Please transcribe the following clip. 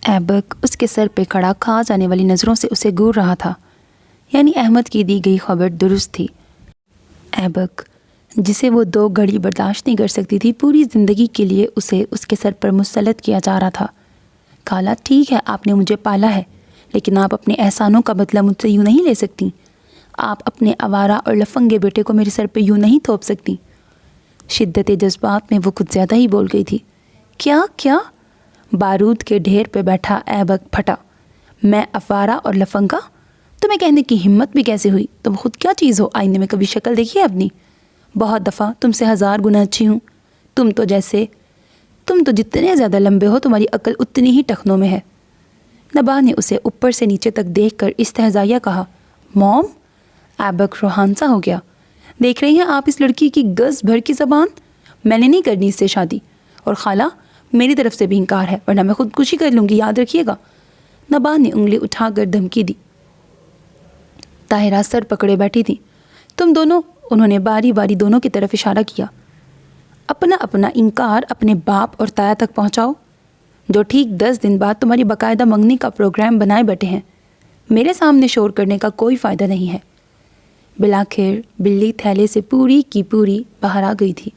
ایبک اس کے سر پہ کھڑا کھا جانے والی نظروں سے اسے گور رہا تھا، یعنی احمد کی دی گئی خبر درست تھی۔ ایبک جسے وہ 2 گھڑی برداشت نہیں کر سکتی تھی، پوری زندگی کے لیے اسے اس کے سر پر مسلط کیا جا رہا تھا۔ خالہ ٹھیک ہے، آپ نے مجھے پالا ہے، لیکن آپ اپنے احسانوں کا بدلہ مجھ سے یوں نہیں لے سکتی۔ آپ اپنے آوارہ اور لفنگے بیٹے کو میرے سر پہ یوں نہیں تھوپ سکتی۔ شدت جذبات میں وہ کچھ زیادہ ہی بول گئی تھی۔ کیا؟ بارود کے ڈھیر پہ بیٹھا ایبک پھٹا۔ میں آوارہ اور لفنگا؟ تمہیں کہنے کی ہمت بھی کیسے ہوئی؟ تم خود کیا چیز ہو؟ آئینے میں کبھی شکل دیکھی ہے اپنی؟ بہت دفعہ تم سے 1000 گنا اچھی ہوں۔ تم تو جتنے زیادہ لمبے ہو تمہاری عقل اتنی ہی ٹخنوں میں ہے۔ نباہ نے اسے اوپر سے نیچے تک دیکھ کر استہزائیہ کہا۔ موم؟ ایبک روحان سا ہو گیا۔ دیکھ رہی ہیں آپ اس لڑکی کی گز بھر کی زبان؟ میں نے نہیں کرنی اس سے شادی، اور خالہ میری طرف سے بھی انکار ہے، ورنہ میں خودکشی کر لوں گی، یاد رکھیے گا۔ نباہ نے انگلی اٹھا کر دھمکی دی۔ طاہرہ سر پکڑے بیٹھی تھی۔ تم دونوں، انہوں نے باری باری دونوں کی طرف اشارہ کیا، اپنا اپنا انکار اپنے باپ اور تایا تک پہنچاؤ، جو ٹھیک 10 دن بعد تمہاری باقاعدہ منگنی کا پروگرام بنائے بیٹھے ہیں۔ میرے سامنے شور کرنے کا کوئی فائدہ نہیں ہے۔ بلاخر بلی تھیلے سے پوری کی پوری باہر آ گئی تھی۔